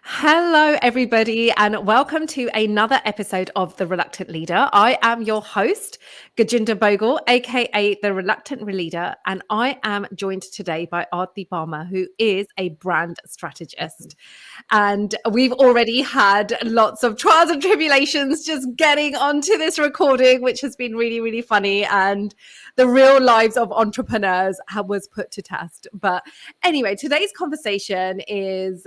Hello, everybody, and welcome to another episode of The Reluctant Leader. I am your host, Gajinder Bogle, aka The Reluctant Leader, and I am joined today by Aarti Parmar, who is a brand strategist. And we've already had lots of trials and tribulations just getting onto this recording, which has been really, really funny. And the real lives of entrepreneurs was put to test. But anyway, today's conversation is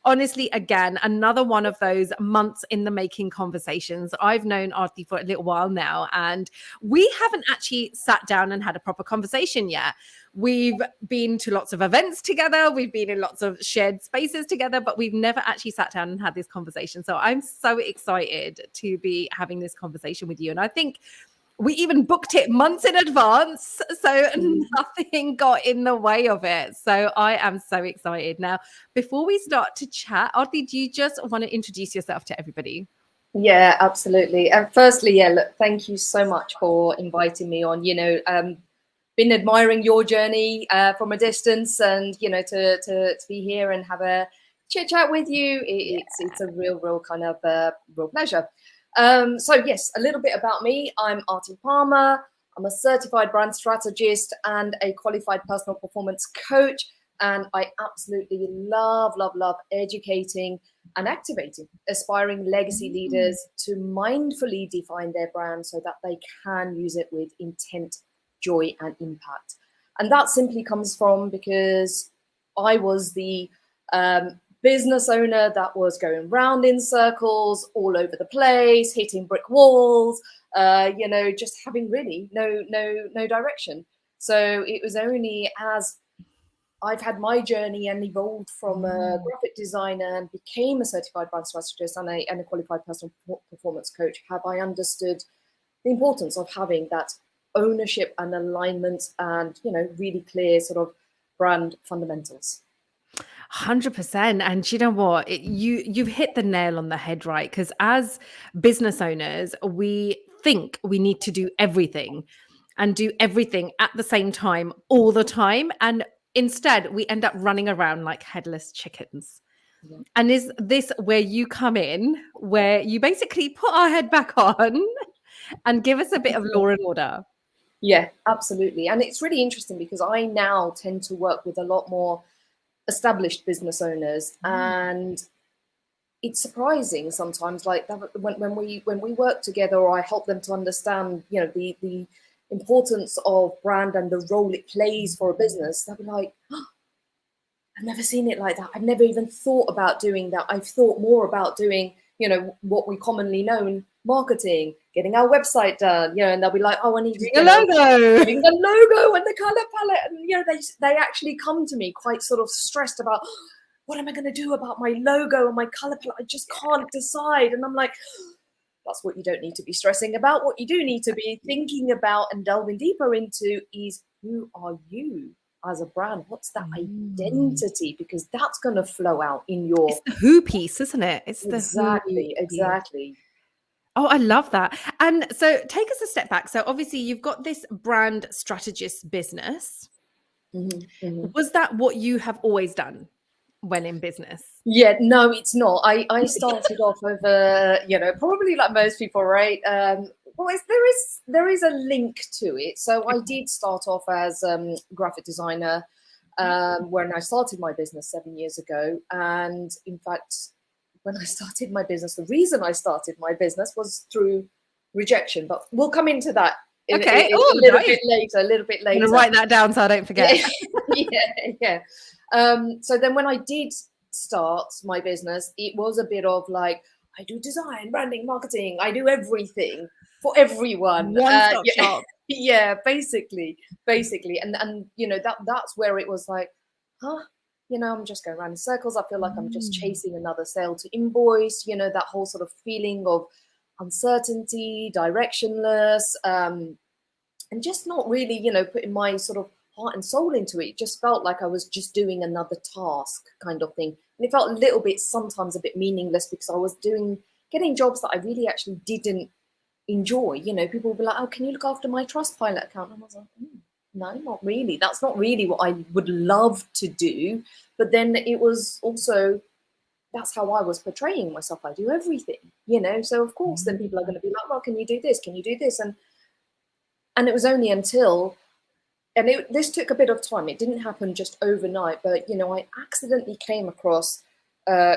honestly, again, another one of those months in the making conversations. I've known Aarti for a little while now, and we haven't actually sat down and had a proper conversation yet. We've been to lots of events together, we've been in lots of shared spaces together, but we've never actually sat down and had this conversation. So I'm so excited to be having this conversation with you. And I think we even booked it months in advance, so nothing got in the way of it. So I am so excited. Now, before we start to chat, Aarti, do you just want to introduce yourself to everybody? Yeah, absolutely. And firstly, look, thank you so much for inviting me on. Been admiring your journey from a distance, and to be here and have a chit chat with you, it's a real kind of real pleasure. So yes, a little bit about me. I'm Aarti Parmar. I'm a certified brand strategist and a qualified personal performance coach. And I absolutely love educating and activating aspiring legacy leaders to mindfully define their brand so that they can use it with intent, joy, and impact. And that simply comes from because I was the business owner that was going round in circles all over the place, hitting brick walls, just having really no direction. So it was only as I've had my journey and evolved from a graphic designer and became a certified brand strategist and a qualified personal performance coach, have I understood the importance of having that ownership and alignment and, really clear sort of brand fundamentals. 100%. And you know what? You've hit the nail on the head, right? Because as business owners, we think we need to do everything and do everything at the same time all the time. And instead, we end up running around like headless chickens. Yeah. And is this where you come in, where you basically put our head back on and give us a bit of law and order? Yeah, absolutely. And it's really interesting because I now tend to work with a lot more established business owners, and it's surprising sometimes, like that when we work together, or I help them to understand, the importance of brand and the role it plays for a business. They'll be like, oh, I've never seen it like that. I've never even thought about doing that. I've thought more about doing, what we commonly know, marketing, getting our website done, and they'll be like, oh, I need to a logo. getting the logo and the color palette. And, they actually come to me quite sort of stressed about, what am I going to do about my logo and my color palette? I just can't decide. And I'm like, that's what you don't need to be stressing about. What you do need to be thinking about and delving deeper into is, who are you as a brand? What's that identity? Because that's going to flow out in your... It's the who piece, isn't it? It's Exactly. Oh, I love that. And so take us a step back. So obviously you've got this brand strategist business. Was that what you have always done when in business? Yeah, no, it's not. I started off over, probably like most people, right? Well, there is a link to it. So I did start off as graphic designer when I started my business 7 years ago. And in fact, when I started my business, the reason I started my business was through rejection. But we'll come into that a little bit later. I'm gonna write that down so I don't forget. Yeah. So then when I did start my business, it was a bit of like, I do design, branding, marketing, I do everything for everyone. One-stop shop. Yeah, basically. And that's where it was like, I'm just going around in circles. I feel like I'm just chasing another sale to invoice, that whole sort of feeling of uncertainty, directionless, and just not really, putting my sort of heart and soul into it. It just felt like I was just doing another task kind of thing. And it felt a little bit, sometimes a bit meaningless, because I was getting jobs that I really actually didn't enjoy. People would be like, oh, can you look after my Trustpilot account? And I was like, no, not really. That's not really what I would love to do. But then it was also that's how I was portraying myself. I do everything, you know. So of course, then people are going to be like, well, can you do this? Can you do this? And it was only until, and this took a bit of time. It didn't happen just overnight, but you know, I accidentally came across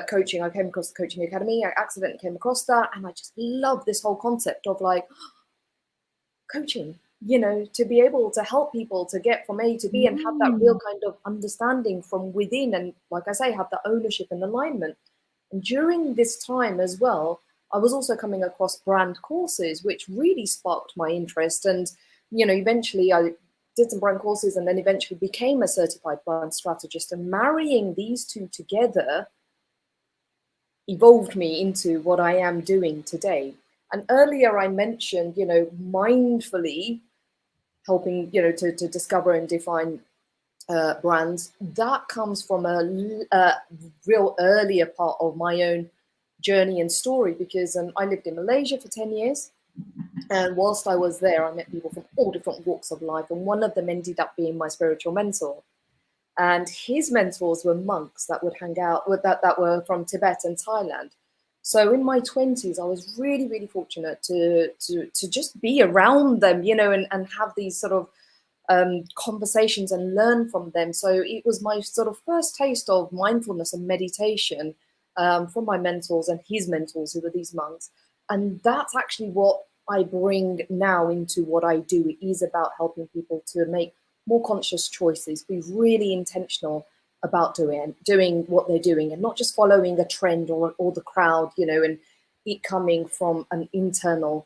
coaching. I came across the Coaching Academy. I accidentally came across that, and I just love this whole concept of like coaching, you know, to be able to help people to get from A to B and have that real kind of understanding from within, and like I say, have that ownership and alignment. And during this time as well, I was also coming across brand courses, which really sparked my interest. And you know, eventually I did some brand courses, and then eventually became a certified brand strategist. And marrying these two together evolved me into what I am doing today. And earlier I mentioned, you know, mindfully helping, you know, to discover and define brands. That comes from a real earlier part of my own journey and story, because I lived in Malaysia for 10 years. And whilst I was there, I met people from all different walks of life. And one of them ended up being my spiritual mentor. And his mentors were monks that would hang out with that were from Tibet and Thailand. So in my 20s, I was really, really fortunate to just be around them, you know, and have these sort of conversations and learn from them. So it was my sort of first taste of mindfulness and meditation from my mentors and his mentors, who were these monks. And that's actually what I bring now into what I do. It is about helping people to make more conscious choices, be really intentional about doing what they're doing, and not just following a trend or the crowd, you know, and it coming from an internal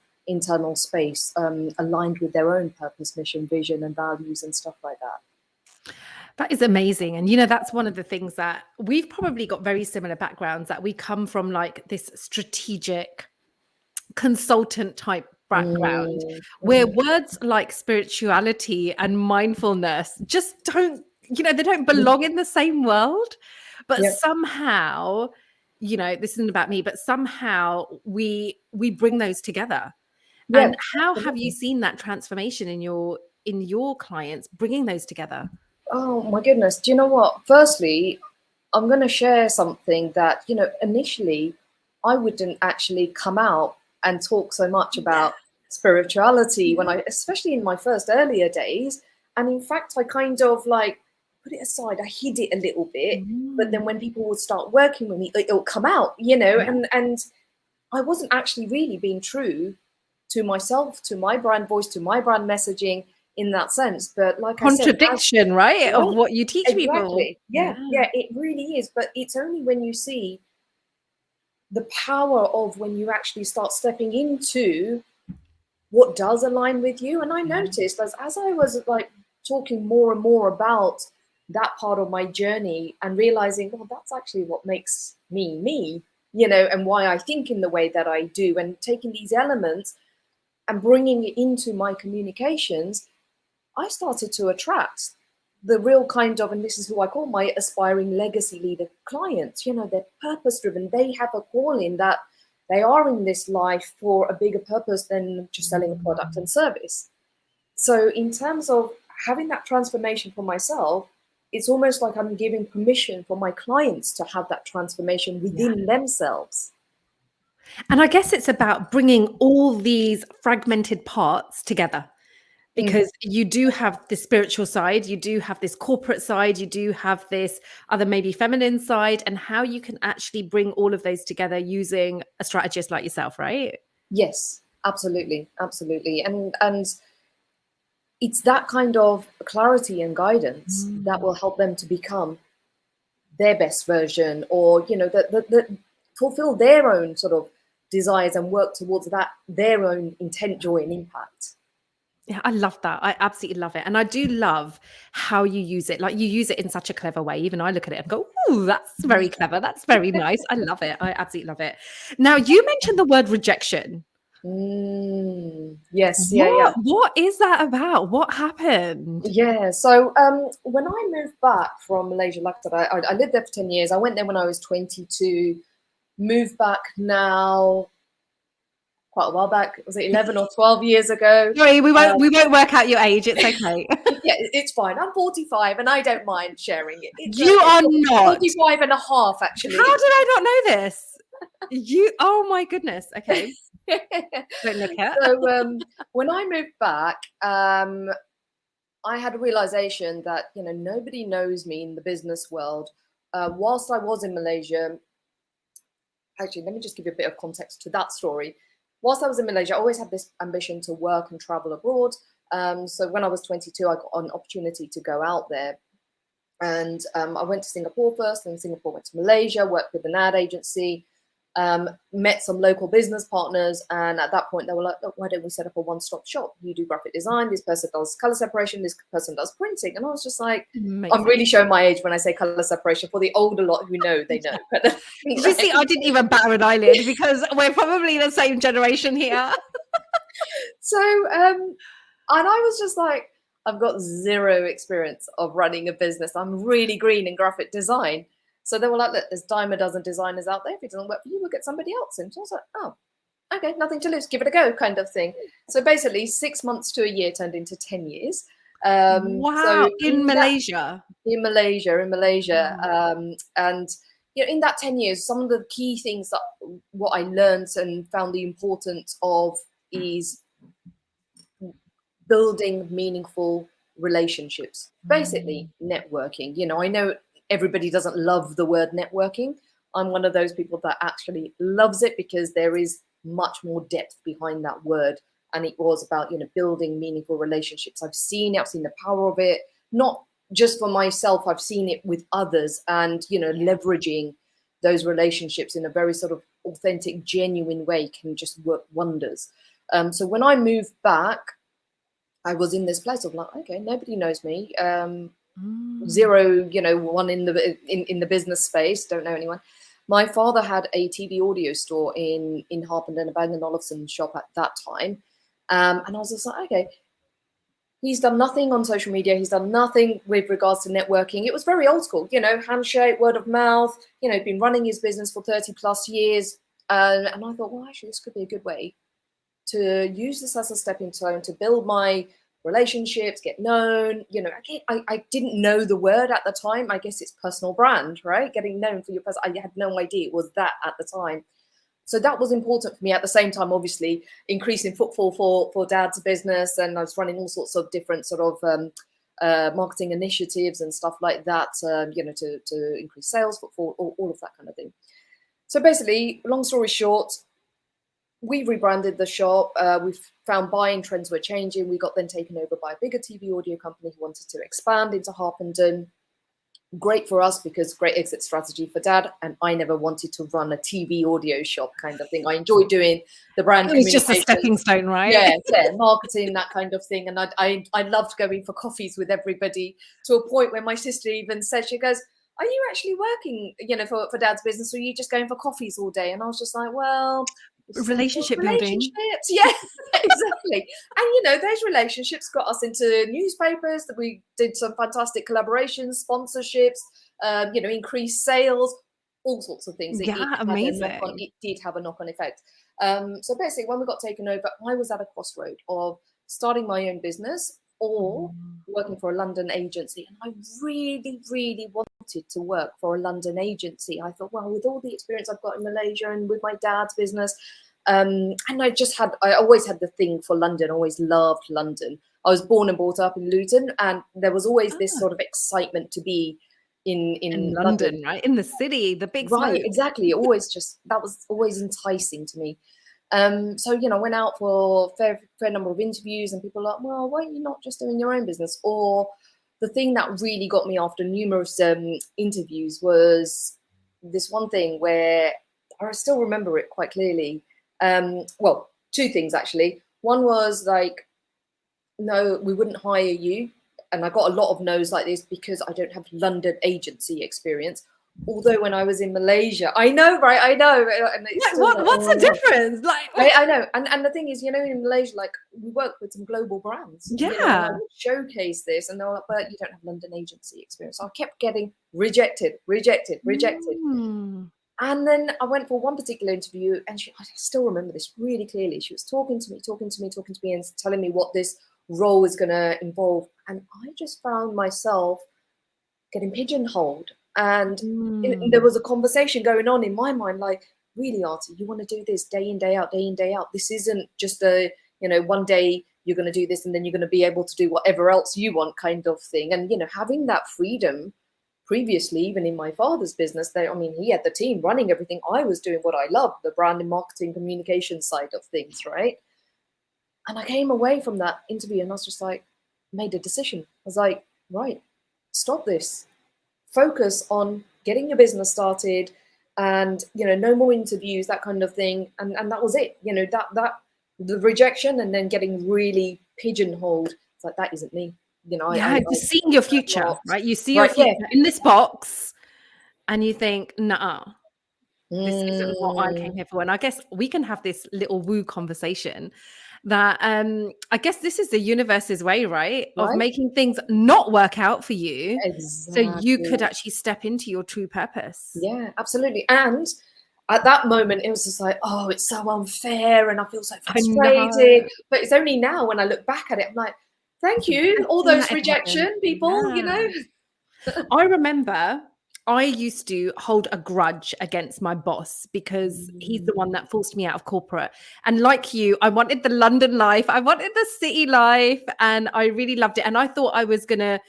space, aligned with their own purpose, mission, vision, and values and stuff like that. That is amazing. And, you know, that's one of the things that we've probably got very similar backgrounds, that we come from like this strategic consultant type background, where words like spirituality and mindfulness just don't, you know, they don't belong in the same world. But somehow, you know, this isn't about me, but somehow we bring those together. And how have you seen that transformation in your clients, bringing those together? Oh my goodness. Do you know what? Firstly, I'm going to share something that, you know, initially I wouldn't actually come out and talk so much about spirituality when especially in my first earlier days. And in fact, I kind of like put it aside. I hid it a little bit, but then when people would start working with me, it'll come out, you know, and I wasn't actually really being true to myself, to my brand voice, to my brand messaging in that sense. But like contradiction, I said, right, of what you teach people. Yeah, it really is. But it's only when you see the power of when you actually start stepping into what does align with you. And I noticed as I was like talking more and more about that part of my journey and realizing, well, that's actually what makes me, you know, and why I think in the way that I do, and taking these elements and bringing it into my communications, I started to attract the real kind of, and this is who I call my aspiring legacy leader clients. You know, they're purpose driven. They have a calling that they are in this life for a bigger purpose than just selling a product and service. So in terms of having that transformation for myself, it's almost like I'm giving permission for my clients to have that transformation within themselves. And I guess it's about bringing all these fragmented parts together, because you do have the spiritual side, you do have this corporate side, you do have this other maybe feminine side, and how you can actually bring all of those together using a strategist like yourself, right? Yes, absolutely. And it's that kind of clarity and guidance that will help them to become their best version, or, you know, that fulfill their own sort of desires and work towards that, their own intent, joy, and impact. Yeah, I love that. I absolutely love it. And I do love how you use it. Like, you use it in such a clever way. Even I look at it and go, "Ooh, that's very clever. That's very nice. I love it. I absolutely love it." Now, you mentioned the word rejection. Yes. What is that about? What happened? Yeah. So when I moved back from Malaysia, like I said, I lived there for 10 years. I went there when I was 22, moved back now quite a while back. Was it 11 or 12 years ago? Sorry, we won't work out your age. It's okay. Yeah, it's fine. I'm 45 and I don't mind sharing it. You are not. 45 and a half, actually. How did I not know this? Oh my goodness. Okay. Don't look at. So when I moved back, I had a realization that, nobody knows me in the business world. Whilst I was in Malaysia, actually, let me just give you a bit of context to that story. Whilst I was in Malaysia, I always had this ambition to work and travel abroad. So when I was 22, I got an opportunity to go out there. And I went to Singapore first, and Singapore went to Malaysia, worked with an ad agency, met some local business partners. And at that point, they were like, look, why don't we set up a one-stop shop? You do graphic design, this person does color separation, this person does printing. And I was just like, amazing. I'm really showing my age when I say color separation. For the older lot who know, they know. You see, I didn't even bat an eyelid because we're probably the same generation here. So, and I was just like, I've got zero experience of running a business. I'm really green in graphic design. So they were like, look, there's dime a dozen designers out there. If it doesn't work for you, we'll get somebody else in. So I was like, oh, okay, nothing to lose. Give it a go kind of thing. So basically 6 months to a year turned into 10 years. Wow. So in Malaysia. In Malaysia. And in that 10 years, some of the key things that what I learned and found the importance of is building meaningful relationships, basically networking. I know everybody doesn't love the word networking. I'm one of those people that actually loves it because there is much more depth behind that word. And it was about, building meaningful relationships. I've seen the power of it, not just for myself. I've seen it with others and, leveraging those relationships in a very sort of authentic, genuine way can just work wonders. So when I moved back, I was in this place of like, okay, nobody knows me. Zero, one in the business space, don't know anyone. My father had a TV audio store in Harpenden, a Bang & Olufsen shop at that time. And I was just like, okay, he's done nothing on social media. He's done nothing with regards to networking. It was very old school, handshake, word of mouth, been running his business for 30 plus years. And I thought, well, actually, this could be a good way to use this as a stepping stone to build my relationships, get known. I didn't know the word at the time. I guess it's personal brand, right? Getting known for your person. I had no idea it was that at the time. So that was important for me. At the same time, obviously, increasing footfall for Dad's business, and I was running all sorts of different sort of marketing initiatives and stuff like that. To increase sales, footfall, all of that kind of thing. So basically, long story short, we rebranded the shop. We found buying trends were changing. We got then taken over by a bigger TV audio company who wanted to expand into Harpenden. Great for us because great exit strategy for Dad. And I never wanted to run a TV audio shop kind of thing. I enjoyed doing the brand communication. It's just a stepping stone, right? Yeah, marketing, that kind of thing. And I loved going for coffees with everybody to a point where my sister even said, she goes, are you actually working, for Dad's business, or are you just going for coffees all day? And I was just like, well, relationship building. Yeah, exactly. And those relationships got us into newspapers. That we did some fantastic collaborations, sponsorships, increased sales, all sorts of things. Amazing. It did have a knock-on effect. So basically, when we got taken over, I was at a crossroad of starting my own business or working for a London agency. And I really, really wanted to work for a London agency. I thought, well, with all the experience I've got in Malaysia and with my dad's business, and I always had the thing for London, always loved London. I was born and brought up in Luton, and there was always this sort of excitement to be in London, right? In the city, the big right, smoke. Exactly. That was always enticing to me. So, I went out for a fair number of interviews, and people were like, well, why are you not just doing your own business? Or the thing that really got me after numerous interviews was this one thing where I still remember it quite clearly. Well, two things, actually. One was like, no, we wouldn't hire you. And I got a lot of no's like this because I don't have London agency experience. Although when I was in Malaysia, I know, right? I know. And what's the difference? Like, I know. And the thing is, in Malaysia, like, we work with some global brands. Yeah. I would showcase this, and they're like, but you don't have London agency experience. So I kept getting rejected. And then I went for one particular interview, and I still remember this really clearly. She was talking to me, and telling me what this role is going to involve. And I just found myself getting pigeonholed. And there was a conversation going on in my mind, like, really, Aarti, you want to do this day in, day out, day in, day out. This isn't just one day you're going to do this and then you're going to be able to do whatever else you want kind of thing. And, having that freedom previously, even in my father's business, he had the team running everything. I was doing what I loved, the brand and marketing communication side of things, right? And I came away from that interview and I was just like, made a decision. I was like, right, stop this. Focus on getting your business started and, no more interviews, that kind of thing. And that was it. The rejection and then getting really pigeonholed. It's like, that isn't me. Just seeing your future, right? You see your future in this box and you think, nah, this isn't what I came here for. And I guess we can have this little woo conversation that I guess this is the universe's way, right? Of making things not work out for you. Exactly. So you could actually step into your true purpose. Yeah, absolutely. And at that moment, it was just like, oh, it's so unfair and I feel so frustrated. But it's only now when I look back at it, I'm like, thank you, all those rejection people, I remember I used to hold a grudge against my boss because he's the one that forced me out of corporate. And like you, I wanted the London life, I wanted the city life, and I really loved it. And I thought I was going to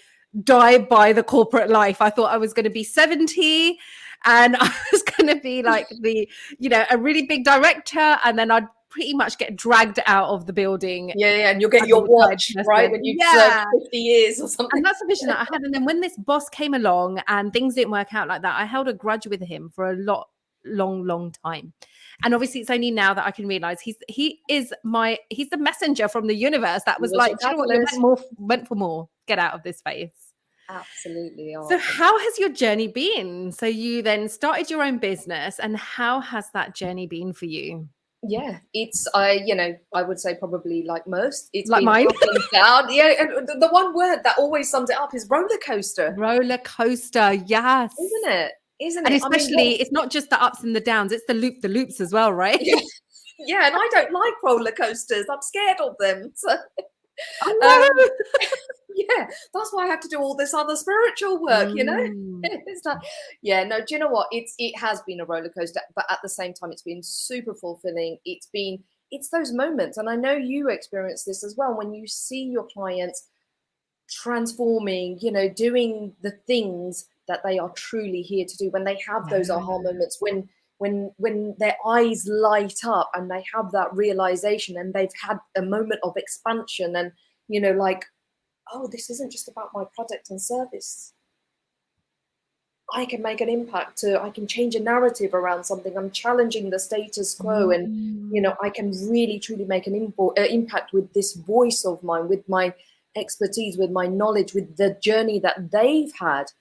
die by the corporate life. I thought I was going to be 70 and I was going to be like a really big director, and then I'd pretty much get dragged out of the building. Yeah, and you'll get your watch, right, when you've served 50 years or something. And that's the vision that I had. And then when this boss came along and things didn't work out like that, I held a grudge with him for a long time. And obviously it's only now that I can realize he's the messenger from the universe that was like, you know what, you went for more. Get out of this space. Absolutely. So how has your journey been? So you then started your own business, and how has that journey been for you? Yeah, it's I would say probably like most, it's like been mine. up and down. Yeah, and the one word that always sums it up is roller coaster. Roller coaster, yes. Isn't it? And especially, it's not just the ups and the downs; it's the loops as well, right? Yeah, and I don't like roller coasters. I'm scared of them. So, yeah, that's why I have to do all this other spiritual work. It's like, yeah, no. Do you know what? It has been a roller coaster, but at the same time, it's been super fulfilling. It's those moments, and I know you experience this as well, when you see your clients transforming, doing the things that they are truly here to do, when they have those aha moments, when their eyes light up and they have that realization and they've had a moment of expansion and, like, oh, this isn't just about my product and service. I can make an impact. I can change a narrative around something. I'm challenging the status quo, and I can really truly make an impact with this voice of mine, with my expertise, with my knowledge, with the journey that they've had.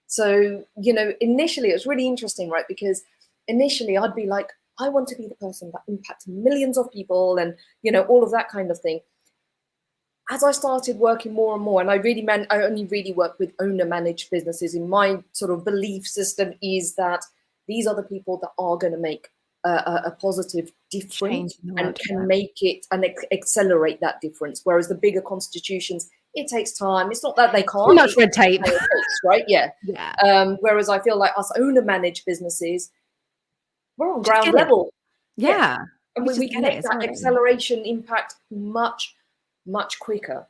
So initially it was really interesting, right? Because initially I'd be like, I want to be the person that impacts millions of people, and all of that kind of thing. As I started working more and more, and I only really work with owner-managed businesses. In my sort of belief system is that these are the people that are going to make a positive difference and can make it and accelerate that difference. Whereas the bigger constitutions, it takes time. It's not that they can't. Too much red tape, right? Yeah. Whereas I feel like us owner-managed businesses, we're on ground level. Yeah. And we can make that acceleration impact much quicker.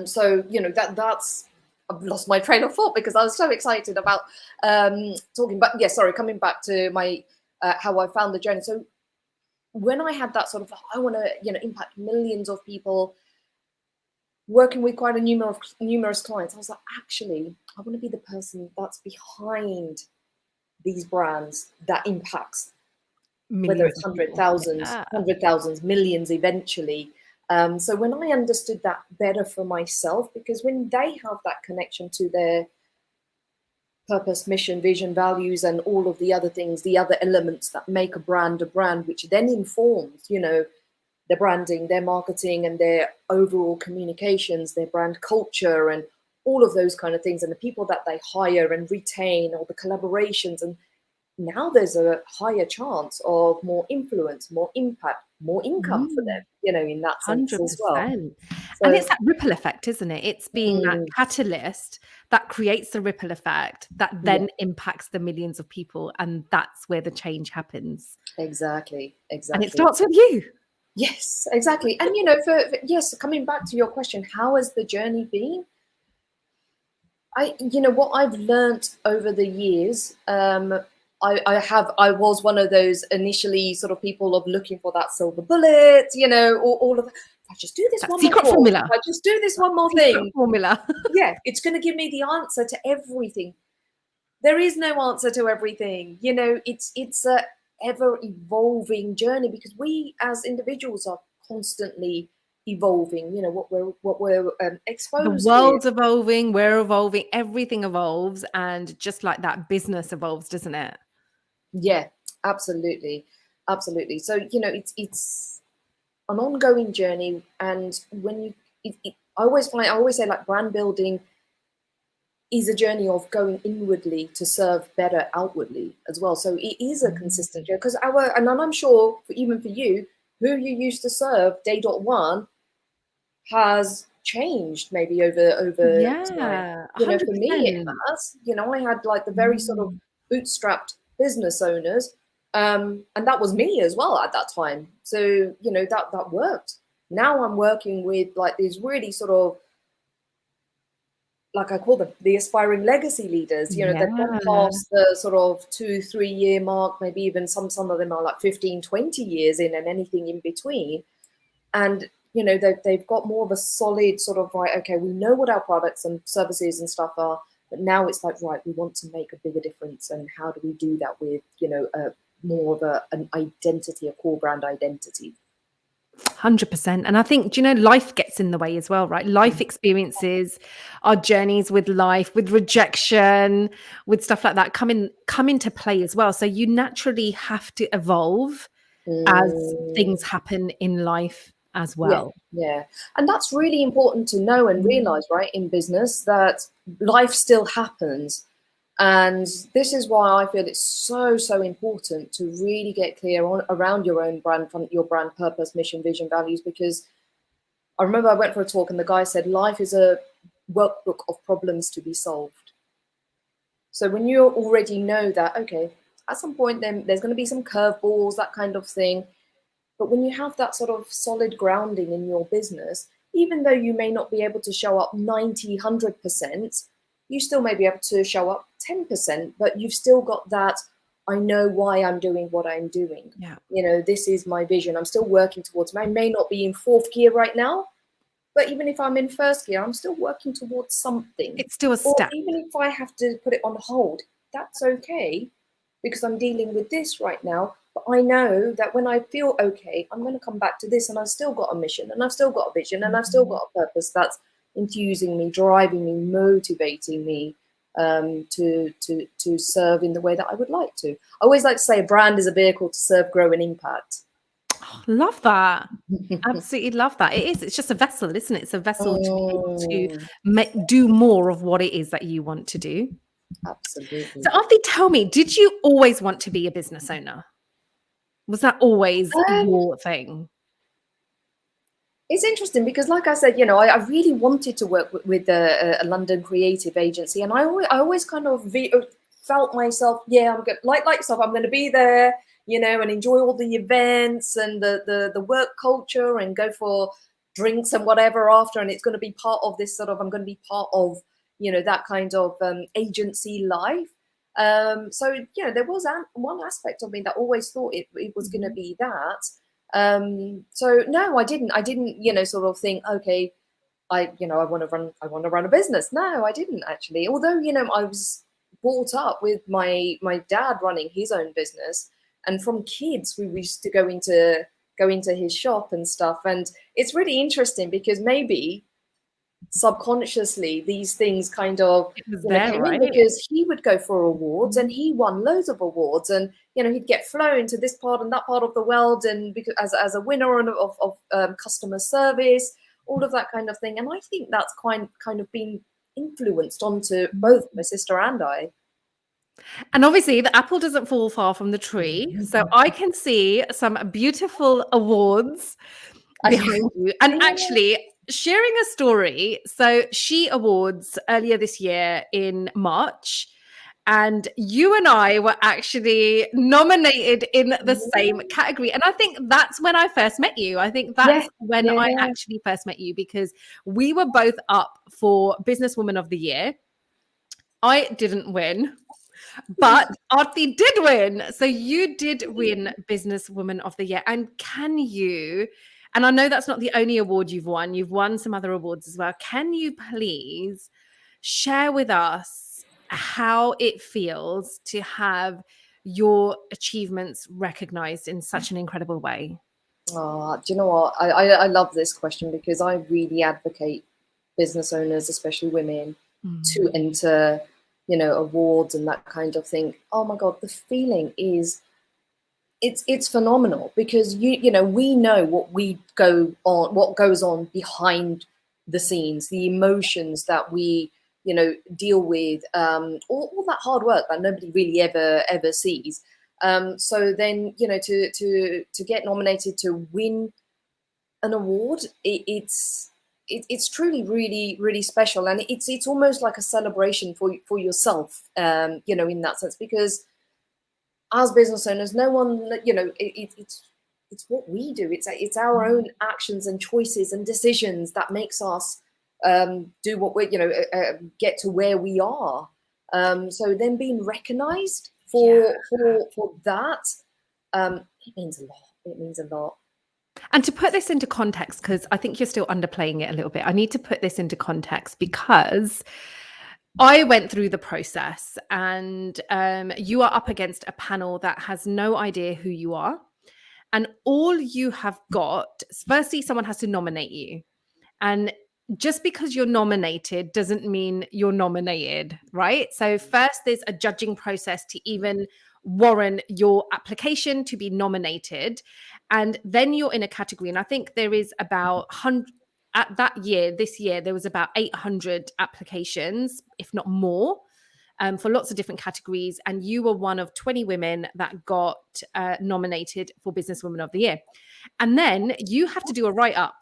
So that's I've lost my train of thought because I was so excited about talking. But yeah, sorry, coming back to my how I found the journey. So when I had that sort of, I want to impact millions of people, working with quite a numerous clients, I was like, actually, I want to be the person that's behind these brands that impacts millions, whether it's hundred thousands, millions eventually. So when I understood that better for myself, because when they have that connection to their purpose, mission, vision, values, and all of the other things, the other elements that make a brand, which then informs, their branding, their marketing, and their overall communications, their brand culture, and all of those kind of things, and the people that they hire and retain, or the collaborations, and now there's a higher chance of more influence, more impact, more income for them, you know, in that sense as well. 100%. And So it's that ripple effect, isn't it? It's being that mm, catalyst that creates the ripple effect that yeah, then impacts the millions of people. And that's where the change happens. exactly, And it exactly. starts with you. Yes, exactly. And you know, for yes, coming back to your question, how has the journey been? You know, what I've learnt over the years, I was one of those initially sort of people of looking for that silver bullet, you know, all of, if I just do this That one more secret course, if formula. I just do this one more Secret thing, formula. yeah, it's going to give me the answer to everything. There is no answer to everything. You know, it's a ever evolving journey because we as individuals are constantly evolving. You know what we're The exposed with. world's evolving, we're evolving, everything evolves. And just like that, business evolves, doesn't it? Yeah, absolutely, absolutely. So you know, it's an ongoing journey, and when you, I always say like brand building is a journey of going inwardly to serve better outwardly as well. So it is a consistent journey because and I'm sure even for you, who you used to serve day.1 has changed maybe over time. Yeah, You know, for me it 100%. has. You know, I had like the very sort of Mm. bootstrapped business owners, and that was me as well at that time. So you know that worked. Now I'm working with like these really sort of, like I call them, the aspiring legacy leaders. You know, they've gone Yeah. past the sort of 2-3 year mark, maybe even some of them are like 15-20 years in and anything in between. And, you know, they've got more of a solid sort of, right, okay, we know what our products and services and stuff are, but now it's like, right, we want to make a bigger difference. And how do we do that with, you know, more of an identity, a core brand identity? 100%. And I think, do you know, life gets in the way as well, right? Life experiences, our journeys with life, with rejection, with stuff like that come into play as well. So you naturally have to evolve as Mm. things happen in life as Yeah, well. yeah. And that's really important to know and Mm. realize, right, in business that life still happens. And this is why I feel it's so important to really get clear on around your own brand, from your brand purpose, mission, vision, values. Because I remember I went for a talk and the guy said, life is a workbook of problems to be solved. So when you already know that, okay, at some point then there's going to be some curveballs, that kind of thing, but when you have that sort of solid grounding in your business, even though you may not be able to show up 90, 100%, you still may be able to show up 10%, but you've still got that, I know why I'm doing what I'm doing. Yeah. You know, this is my vision. I'm still working towards it. I may not be in fourth gear right now, but even if I'm in first gear, I'm still working towards something. It's still a Or step. even if I have to put it on hold, that's okay because I'm dealing with this right now. But I know that when I feel okay, I'm going to come back to this, and I've still got a mission, and I've still got a vision, and I've still Mhm. got a purpose that's infusing me, driving me, motivating me to serve in the way that I would like to. I always like to say a brand is a vehicle to serve, grow, and impact. Love that. Absolutely love that. It is. It's just a vessel, isn't it? It's a vessel to be able to Mm, do more of what it is that you want to do. So, absolutely. Aarti, tell me, did you always want to be a business owner? Was that always Um, your thing? It's interesting because, like I said, you know, I really wanted to work with a London creative agency, and I always kind of felt myself, yeah, I'm good, like yourself, I'm going to be there, you know, and enjoy all the events and the work culture, and go for drinks and whatever after, and it's going to be part of this sort of, I'm going to be part of, you know, that kind of agency life. So you know, there was one aspect of me that always thought it was going to Mhm. be that. So no, I didn't, you know, sort of think, okay, I want to run a business. No, I didn't actually. Although, you know, I was brought up with my dad running his own business, and from kids we used to go into his shop and stuff. And it's really interesting because maybe subconsciously these things kind of, It was you know, there, came in right? because he would go for awards and Mhm. he won loads of awards, and you know, he'd get flown to this part and that part of the world, and because as a winner of customer service, all of that kind of thing. And I think that's kind of been influenced onto both my sister and I. And obviously, the apple doesn't fall far from the tree. So I can see some beautiful awards behind you. And actually, sharing a story. So She Awards earlier this year in March. And you and I were actually nominated in the same category. And I think that's when I first met you. I think that's when I actually first met you, because we were both up for Businesswoman of the Year. I didn't win, but Aarti did win. So you did win Businesswoman of the Year. And and I know that's not the only award you've won some other awards as well. Can you please share with us how it feels to have your achievements recognized in such an incredible way? Oh, do you know what? I love this question, because I really advocate business owners, especially women, to enter, awards and that kind of thing. Oh my God, the feeling is, it's phenomenal, because we know what goes on behind the scenes, the emotions that we deal with, all that hard work that nobody really ever sees. So then to get nominated, to win an award, it's truly really special, and it's almost like a celebration for yourself, in that sense, because as business owners, no one, it's what we do. It's our own actions and choices and decisions that makes us do what we, get to where we are. So then being recognised for that, it means a lot. It means a lot. And to put this into context, because I think you're still underplaying it a little bit, I need to put this into context, because I went through the process, and you are up against a panel that has no idea who you are. And all you have got, firstly, someone has to nominate you. And just because you're nominated doesn't mean you're nominated, right? So first, there's a judging process to even warrant your application to be nominated. And then you're in a category. And I think there is about 100, this year, there was about 800 applications, if not more, for lots of different categories. And you were one of 20 women that got nominated for Businesswoman of the Year. And then you have to do a write-up.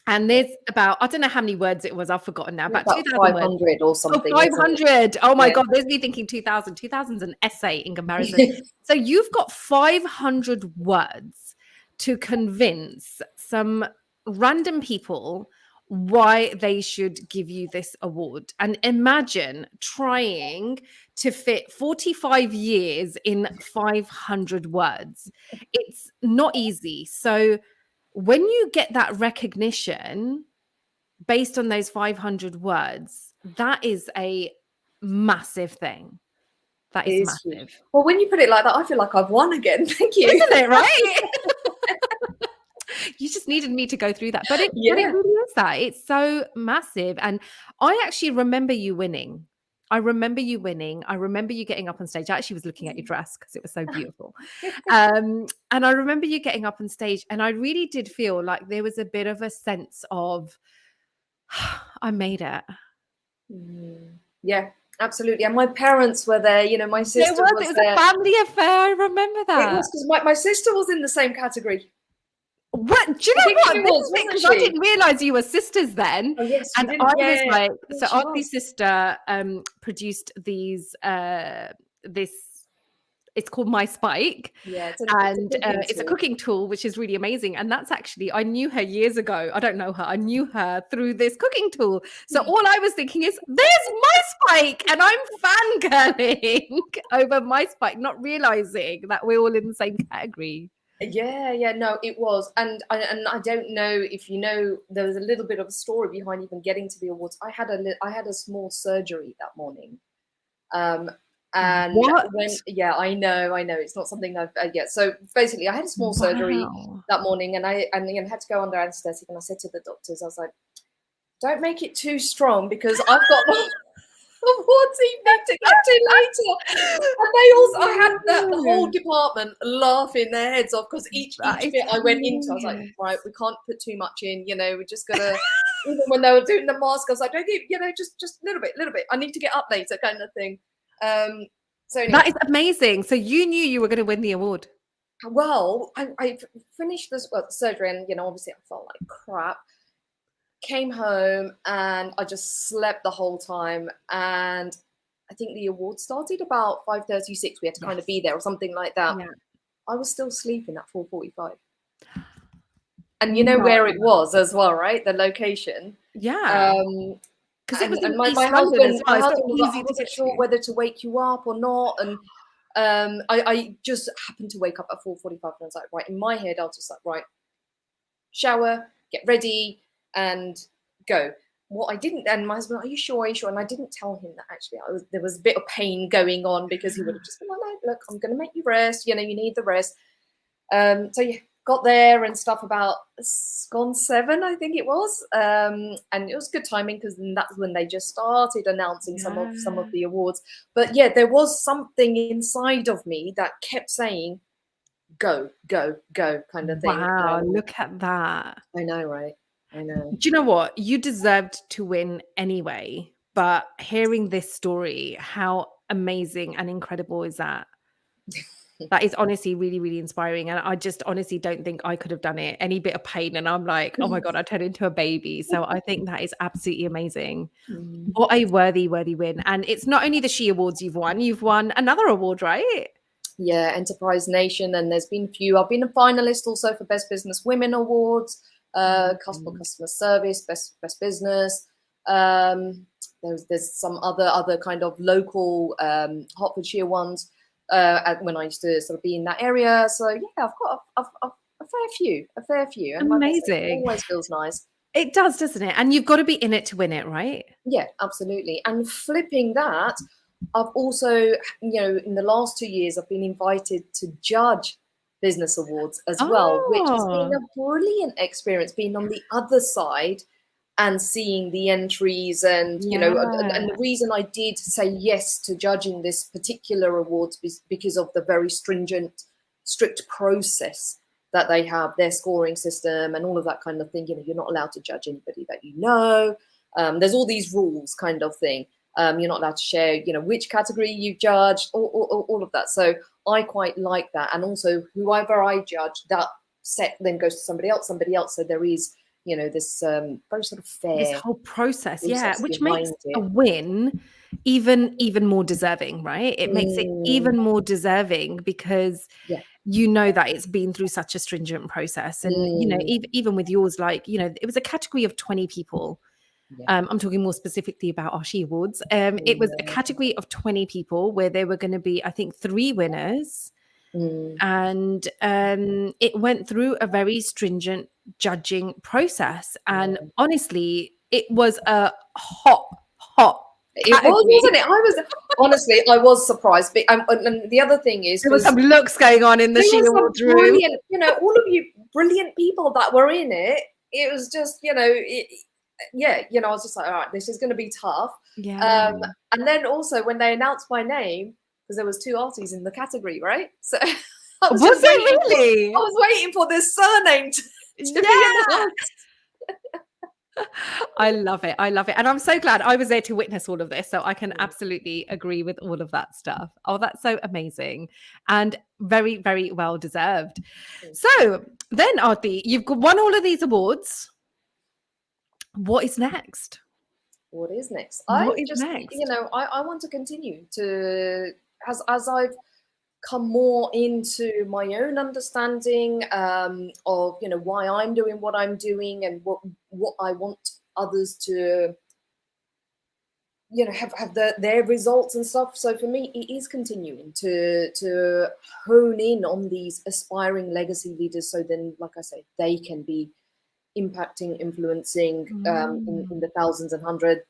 And there's about, I don't know how many words it was, I've forgotten now, about 2,000 500 words. Or something. Oh, 500. Oh my God, there's me thinking 2,000. 2,000's an essay in comparison. So you've got 500 words to convince some random people why they should give you this award. And imagine trying to fit 45 years in 500 words. It's not easy. So when you get that recognition based on those 500 words, that is a massive thing. That is massive. Huge. Well, when you put it like that, I feel like I've won again. Thank you. Isn't it, right? You just needed me to go through that. But it really is that. It's so massive. And I actually remember you winning. I remember you getting up on stage. I actually was looking at your dress because it was so beautiful. And I remember you getting up on stage, and I really did feel like there was a bit of a sense of, I made it. Yeah, absolutely. And my parents were there. My sister was there. It was there. a family affair. I remember that. It was, because my sister was in the same category. What? Do you know what? Because I didn't realize you were sisters then. Oh, yes, and I was like, so Aarti's sister produced these, it's called My Spike. Yeah, it's a cooking tool, which is really amazing. And that's actually, I knew her years ago. I don't know her. I knew her through this cooking tool. So all I was thinking is, there's My Spike, and I'm fangirling over My Spike, not realizing that we're all in the same category. Yeah, no, it was. And I don't know if there was a little bit of a story behind even getting to the awards. I had a small surgery that morning. And what? I know it's not something I've yet. So basically, I had a small surgery that morning, and I had to go under anesthetic. And I said to the doctors, I was like, don't make it too strong, because I've got awards evening to get to later. And I had the whole department laughing their heads off, because each bit I went into, I was like, right, we can't put too much in, we just gotta. Even when they were doing the mask, I was like, don't just a little bit. I need to get up later, kind of thing. So anyway, That is amazing. So you knew you were going to win the award. well, I finished this surgery, and obviously I felt like crap. Came home and I just slept the whole time, and I think the award started about 5:36. We had to kind of be there or something like that. Yeah. I was still sleeping at 4:45. And you know where it was as well, right? The location. Yeah. Because it was in My East London as well. my It's not husband was like, I easy to wasn't get sure to. whether to wake you up or not. And I just happened to wake up at 4:45, and I was like, right, in my head, I was just like, right, shower, get ready, and go. What I didn't, and my husband, are you sure? Are you sure? And I didn't tell him that actually there was a bit of pain going on, because he would have just been like, no, look, I'm going to make you rest. You need the rest. So yeah, got there and stuff about gone 7, I think it was, and it was good timing, because then that's when they just started announcing some of the awards. But yeah, there was something inside of me that kept saying, go, go, go, kind of thing. Wow, look at that. I know, right? I know. Do you know what? You deserved to win anyway, but hearing this story, how amazing and incredible is that? That is honestly really, really inspiring. And I just honestly don't think I could have done it. Any bit of pain, and I'm like, oh my God, I turn into a baby. So I think that is absolutely amazing. What a worthy win. And it's not only the She Awards you've won another award, right? Yeah, Enterprise Nation, and there's been a few. I've been a finalist also for Best Business Women Awards, customer service, best business. There's some other kind of local Hertfordshire ones when I used to sort of be in that area. So yeah, I've got a fair few. And Amazing. like I said, it always feels nice. It does, doesn't it? And you've got to be in it to win it, right? Yeah, absolutely. And flipping that, I've also, in the last 2 years, I've been invited to judge business awards as well, which has been a brilliant experience, being on the other side and seeing the entries. And, and the reason I did say yes to judging this particular awards is because of the very strict process that they have, their scoring system and all of that kind of thing. You're not allowed to judge anybody that you know. There's all these rules kind of thing. You're not allowed to share, which category you judged, all of that. So I quite like that. And also, whoever I judge, that set then goes to somebody else. So there is, this very sort of fair. This whole process, which makes a win even more deserving, right? It makes it even more deserving because you know that it's been through such a stringent process. And, even with yours, like, it was a category of 20 people. I'm talking more specifically about our She Awards. It was a category of 20 people where there were going to be, I think, 3 winners. And it went through a very stringent judging process. And honestly, it was a hot It was, wasn't it? I was surprised. But, and the other thing is, there was some looks going on in the She Awards room. Brilliant, all of you brilliant people that were in it. It was just, I was just like, all right, this is going to be tough. Yeah. And then also when they announced my name, because there was 2 Aartis in the category, right? So I was waiting for this surname to be announced. I love it. And I'm so glad I was there to witness all of this. So I can absolutely agree with all of that stuff. Oh, that's so amazing. And very, very well deserved. So then, Aarti, you've won all of these awards. What is next? What is next? I want to continue to, as I've come more into my own understanding of, why I'm doing what I'm doing and what I want others to, have their results and stuff. So for me, it is continuing to hone in on these aspiring legacy leaders. So then, like I say, they can be impacting, influencing in the thousands and hundred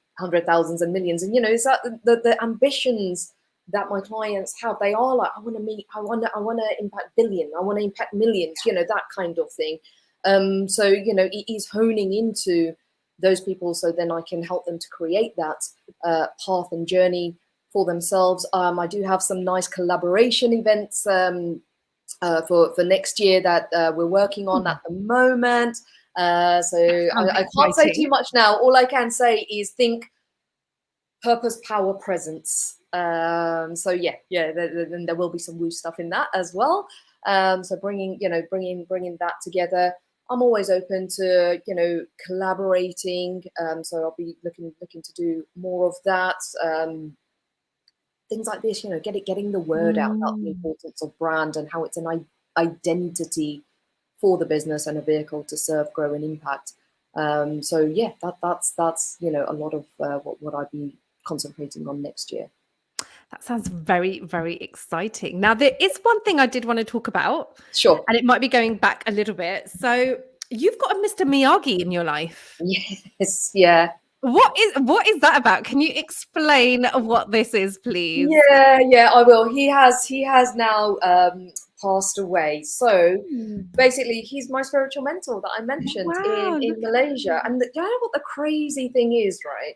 thousands and millions. And is that the ambitions that my clients have? They are like, I want to impact billion, I want to impact millions, that kind of thing. So it is honing into those people, so then I can help them to create that path and journey for themselves. I do have some nice collaboration events for next year that we're working on at the moment. So I can't say too much now. All I can say is think purpose, power, presence. So then there will be some woo stuff in that as well. So bringing that together. I'm always open to, collaborating. So I'll be looking to do more of that. Things like this, getting the word out about the importance of brand and how it's an identity for the business and a vehicle to serve, grow, and impact. That's a lot of what I'd be concentrating on next year. That sounds very, very exciting. Now, there is one thing I did want to talk about. Sure. And it might be going back a little bit. So you've got a Mr. Miyagi in your life. Yes, yeah. What is that about? Can you explain what this is, please? Yeah, I will. He has now passed away. So basically, he's my spiritual mentor that I mentioned in Malaysia. And you know what the crazy thing is, right?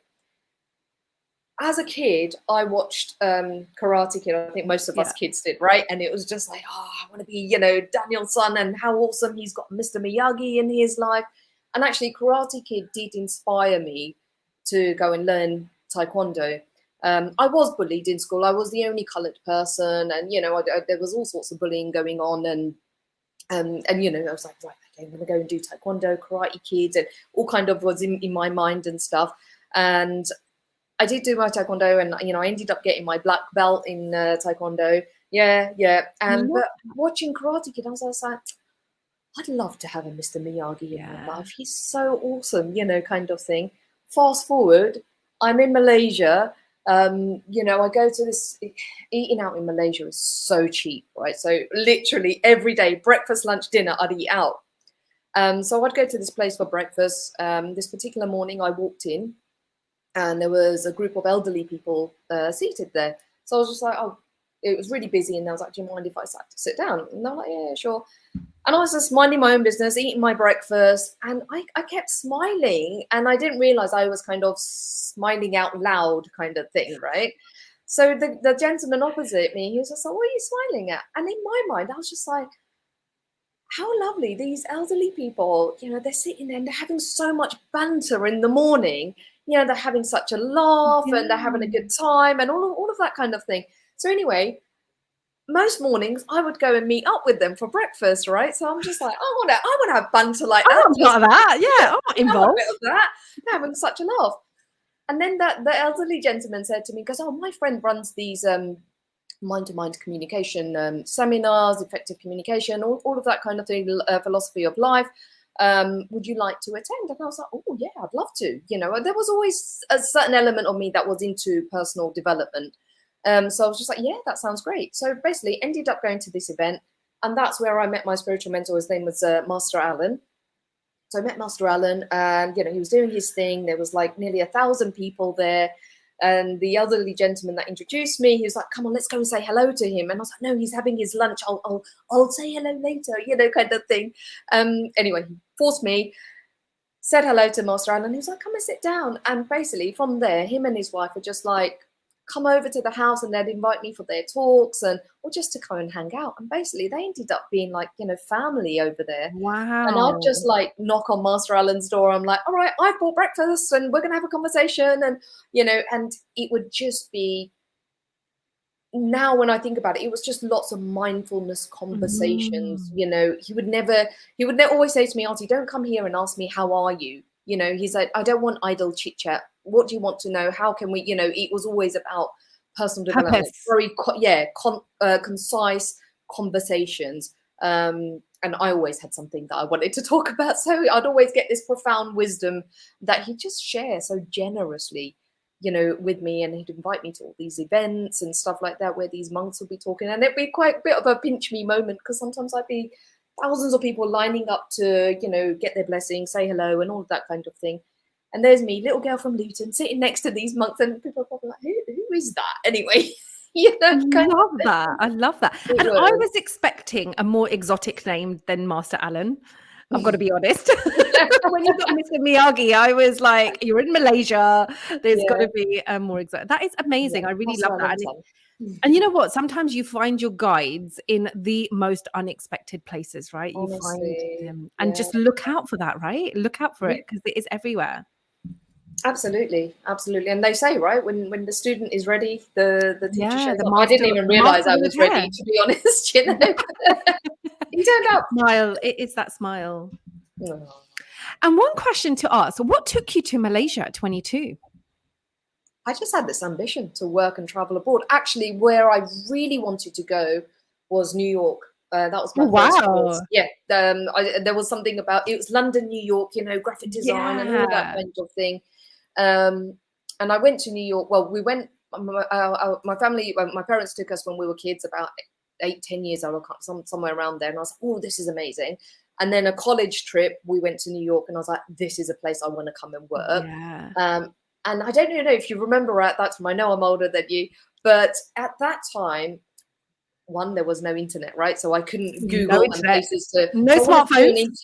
As a kid, I watched Karate Kid. I think most of us kids did, right? And it was just like, oh, I want to be, Daniel's son, and how awesome he's got Mr. Miyagi in his life. And actually, Karate Kid did inspire me to go and learn Taekwondo. I was bullied in school. I was the only coloured person, and there was all sorts of bullying going on, and I was like, right, okay, I'm going to go and do Taekwondo, Karate Kid, and all kind of was in my mind and stuff. And I did do my Taekwondo, and I ended up getting my black belt in Taekwondo. Yeah. But watching Karate Kid, I was like, I'd love to have a Mr. Miyagi in my life. He's so awesome, kind of thing. Fast forward, I'm in Malaysia. I go to this, eating out in Malaysia is so cheap, right? So literally every day, breakfast, lunch, dinner, I'd eat out. So I'd go to this place for breakfast. This particular morning I walked in, and there was a group of elderly people seated there. So I was just like, oh, it was really busy. And I was like, do you mind if I sit down? And they're like, yeah, sure. And I was just minding my own business, eating my breakfast. And I kept smiling. And I didn't realize I was kind of smiling out loud kind of thing, right? So the gentleman opposite me, he was just like, what are you smiling at? And in my mind, I was just like, how lovely, these elderly people, they're sitting there and they're having so much banter in the morning. They're having such a laugh and they're having a good time and all of that kind of thing. So anyway, most mornings I would go and meet up with them for breakfast, right? So I'm just like, I want to have banter like that. I'm not that. Yeah, I'm not involved. A bit of that. They're having such a laugh. And then the elderly gentleman said to me, because my friend runs these mind-to-mind communication seminars, effective communication, all of that kind of thing, philosophy of life. Would you like to attend? And I was like, oh yeah, I'd love to. There was always a certain element of me that was into personal development. So I was just like, yeah, that sounds great. So basically ended up going to this event, and that's where I met my spiritual mentor. His name was Master Alan. So I met Master Alan, and he was doing his thing. There was like nearly 1,000 people there. And the elderly gentleman that introduced me, he was like, come on, let's go and say hello to him. And I was like, no, he's having his lunch. I'll say hello later, kind of thing. Anyway, he forced me, said hello to Master Alan. He was like, come and sit down. And basically from there, him and his wife were just like, come over to the house, and they'd invite me for their talks or just to come and hang out. And basically they ended up being like, family over there. Wow. And I'd just like knock on Master Alan's door. I'm like, all right, I've bought breakfast and we're going to have a conversation. And, and it would just be, now when I think about it, it was just lots of mindfulness conversations. He would always say to me, Aarti, don't come here and ask me, how are you? He's like, I don't want idle chit chat. What do you want to know? How can we, it was always about personal development, very, concise conversations. And I always had something that I wanted to talk about. So I'd always get this profound wisdom that he'd just share so generously, with me. And he'd invite me to all these events and stuff like that, where these monks would be talking. And it'd be quite a bit of a pinch me moment, because sometimes I'd be thousands of people lining up to, get their blessing, say hello and all of that kind of thing. And there's me, little girl from Luton, sitting next to these monks, and people are probably like, who is that? Anyway, I love that. I was expecting a more exotic name than Master Alan. I've got to be honest. When you got Mr. Miyagi, I was like, you're in Malaysia. There's got to be a more exotic. That is amazing. I really love that. And you know what? Sometimes you find your guides in the most unexpected places, right? Honestly, you find them, and just look out for that, right? Look out for it, because it is everywhere. Absolutely, absolutely. And they say, right, when the student is ready, the teacher Yeah, shows up. I didn't even the realize master I will was ready, appear. to be honest, you know. He turned up. Smile. It is that smile. Oh. And one question to ask, what took you to Malaysia at 22? I just had this ambition to work and travel abroad. Actually, where I really wanted to go was New York. That was Oh, my first wow. choice. Yeah, there was something about it was London, New York, you know, graphic design and all that Yeah. kind of thing. And I went to New York. Well, we went. My family, my parents took us when we were kids, about 8, 10 years old, somewhere around there. And I was like, oh, this is amazing. And then a college trip, we went to New York, and I was like, this is a place I want to come and work. Yeah. And I don't know if you remember at that time. I know I'm older than you, but at that time, one, there was no internet, right? So I couldn't No Google and internet. places to. No So I wanted to do an smartphones.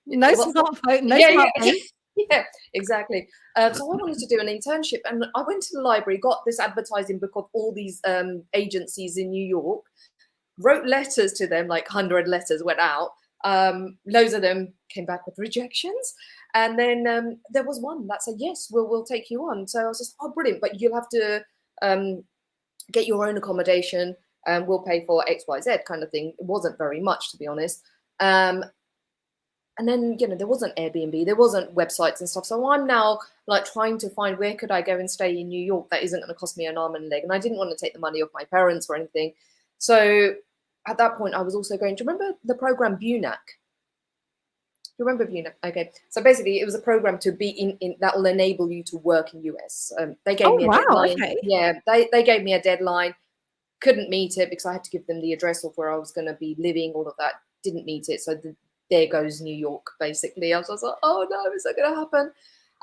No What's that? smartphone. No Yeah, yeah, smartphone. yeah, exactly. So I wanted to do an internship, and I went to the library, got this advertising book of all these agencies in New York, wrote letters to them, like 100 letters went out. Loads of them came back with rejections. And then there was one that said, yes, we'll take you on. So I was just, oh, brilliant. But you'll have to get your own accommodation, and we'll pay for XYZ kind of thing. It wasn't very much, to be honest. And then, you know, there wasn't Airbnb, there wasn't websites and stuff. So I'm now like trying to find where could I go and stay in New York that isn't going to cost me an arm and a leg. And I didn't want to take the money off my parents or anything. So at that point, I was also going to remember the program BUNAC. Do you remember BUNAC? Okay. So basically, it was a program to be in that will enable you to work in US. They gave Oh, me a wow. deadline. Okay. Yeah, they gave me a deadline. Couldn't meet it because I had to give them the address of where I was going to be living, all of that. Didn't meet it. So there goes New York, basically. I was like, oh no, is that going to happen?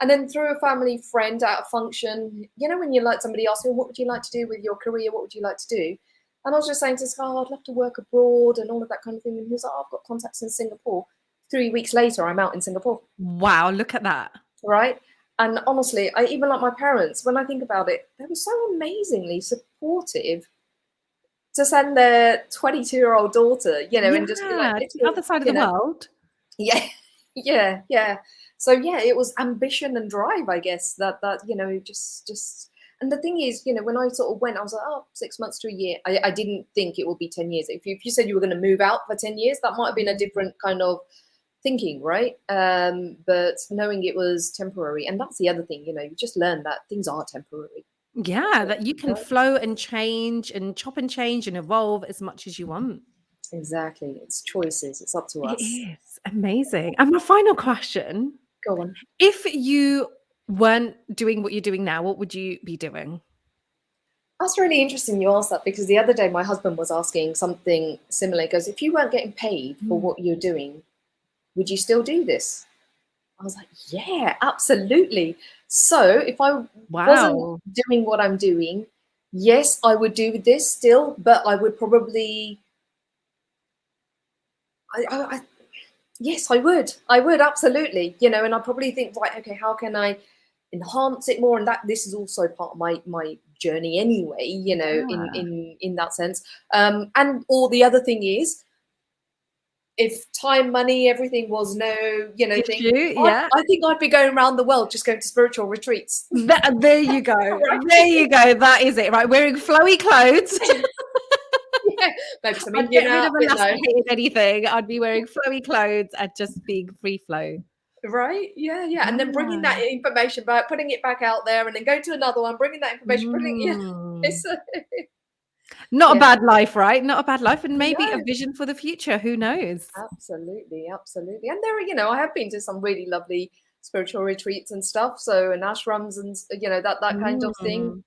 And then through a family friend at a function, you know, when you like somebody asks you, what would you like to do with your career? What would you like to do? And I was just saying to this guy, oh, I'd love to work abroad and all of that kind of thing. And he was like, oh, I've got contacts in Singapore. 3 weeks later, I'm out in Singapore. Wow, look at that. Right. And honestly, I even like my parents, when I think about it, they were so amazingly supportive to send their 22-year-old daughter, you know, and just be like, To the other side of the world. Yeah, yeah. So yeah, it was ambition and drive, I guess, that you know, just. And the thing is, you know, when I sort of went, I was like, oh, 6 months to a year. I didn't think it would be 10 years. If you said you were going to move out for 10 years, that might have been a different kind of thinking, right? But knowing it was temporary, and that's the other thing, you know, you just learn that things are temporary. Yeah, that you can flow and change and chop and change and evolve as much as you want. Exactly. It's choices. It's up to us. It is amazing. And my final question. Go on. If you weren't doing what you're doing now, what would you be doing? That's really interesting you asked that, because the other day my husband was asking something similar. He goes, if you weren't getting paid for what you're doing, would you still do this? I was like, yeah, absolutely. So if I wasn't doing what I'm doing, yes, I would do this still, but I would probably, yes, I would absolutely, you know, and I probably think, right, okay, how can I enhance it more? And that this is also part of my journey anyway, you know, in that sense. And or the other thing is, if time, money, everything was no, you know, thing, I think I'd be going around the world just going to spiritual retreats. There you go. Right. There you go. That is it. Right. Wearing flowy clothes. Yeah, maybe some I'd Indian get rid of outfit, elasticated anything. I'd be wearing flowy clothes and just being free flow. Right. Yeah. And then bringing that information back, putting it back out there, and then going to another one, bringing that information, it's not a bad life, right? Not a bad life, and maybe a vision for the future. Who knows? Absolutely. And there are, you know, I have been to some really lovely spiritual retreats and stuff, so and ashrams and, you know, that kind of thing.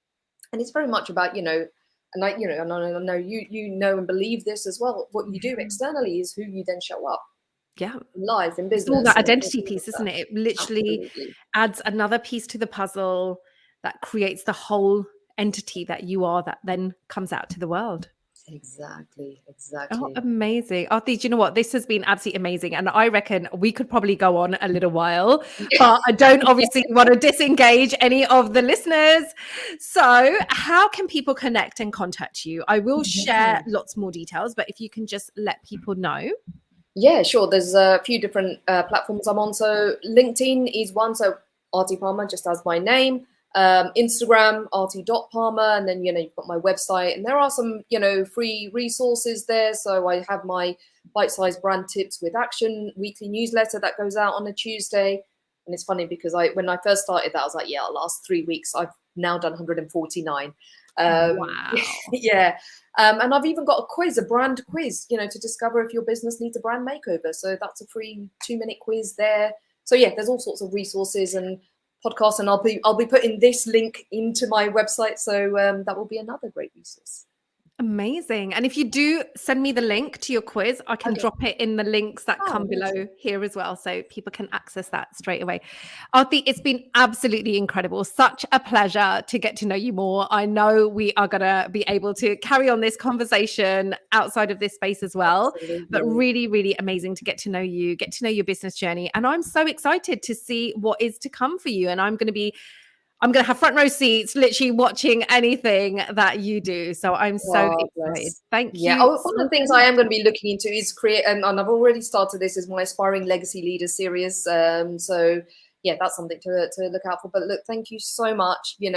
And it's very much about, you know, and I, you know, and I know you know and believe this as well. What you do externally is who you then show up. Yeah. In life, in business. It's all that identity piece, isn't it? It literally adds another piece to the puzzle that creates the whole entity that you are, that then comes out to the world. Exactly. Oh, amazing. Aarti, do you know what? This has been absolutely amazing. And I reckon we could probably go on a little while, but I don't obviously want to disengage any of the listeners. So how can people connect and contact you? I will share lots more details, but if you can just let people know. Yeah, sure. There's a few different platforms I'm on. So LinkedIn is one. So Aarti Parmar, just as my name. Instagram, Aarti.Parmar, and then, you've got my website, and there are some, free resources there. So I have my bite-sized brand tips with action weekly newsletter that goes out on a Tuesday. And it's funny because when I first started that, I was like, yeah, last 3 weeks, I've now done 149. Wow. Yeah. And I've even got a brand quiz, to discover if your business needs a brand makeover. So that's a free 2-minute quiz there. So yeah, there's all sorts of resources and podcasts, and I'll be putting this link into my website. So that will be another great resource. Amazing. And if you do send me the link to your quiz, I can drop it in the links that come below here as well, so people can access that straight away. Aarti, it's been absolutely incredible. Such a pleasure to get to know you more. I know we are going to be able to carry on this conversation outside of this space as well. Absolutely. But really, really amazing to get to know you, get to know your business journey. And I'm so excited to see what is to come for you. And I'm going to have front row seats, literally watching anything that you do. So I'm so excited. Thank you. Yeah, one of the things I am going to be looking into is create, and I've already started this, is my Aspiring Legacy Leaders series. So yeah, that's something to look out for. But look, thank you so much, and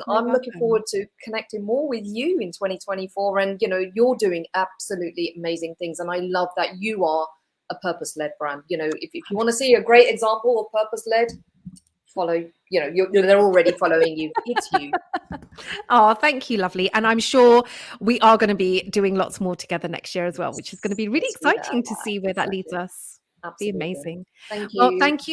I'm looking forward to connecting more with you in 2024. And, you're doing absolutely amazing things. And I love that you are a purpose-led brand. If you want to see a great example of purpose-led, follow, they're already following you. It's you. Oh, thank you, lovely. And I'm sure we are going to be doing lots more together next year as well, which is going to be really exciting to see where that leads us. Absolutely. Be amazing. Thank you. Well, thank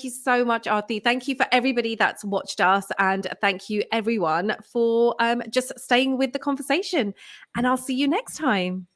you so much, Aarti. Thank you for everybody that's watched us, and thank you everyone for just staying with the conversation. And I'll see you next time.